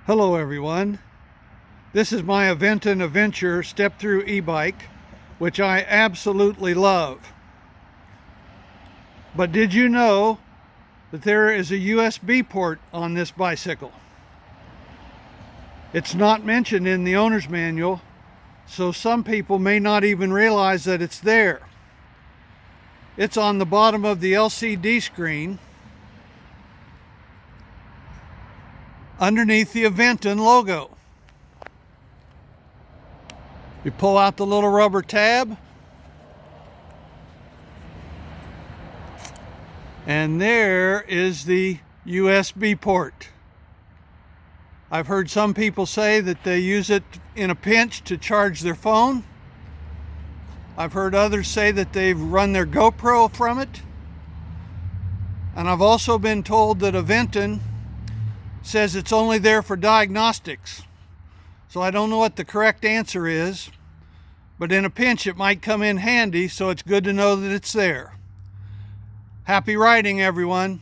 Hello everyone, this is my Aventon Aventure step-through e-bike, which I absolutely love. But did you know that there is a USB port on this bicycle? It's not mentioned in the owner's manual, so some people may not even realize that it's there. It's on the bottom of the LCD screen underneath the Aventon logo. You pull out the little rubber tab, and there is the USB port. I've heard some people say that they use it in a pinch to charge their phone. I've heard others say that they've run their GoPro from it. And I've also been told that Aventon says it's only there for diagnostics. So I don't know what the correct answer is, but in a pinch it might come in handy, so it's good to know that it's there. Happy riding, everyone.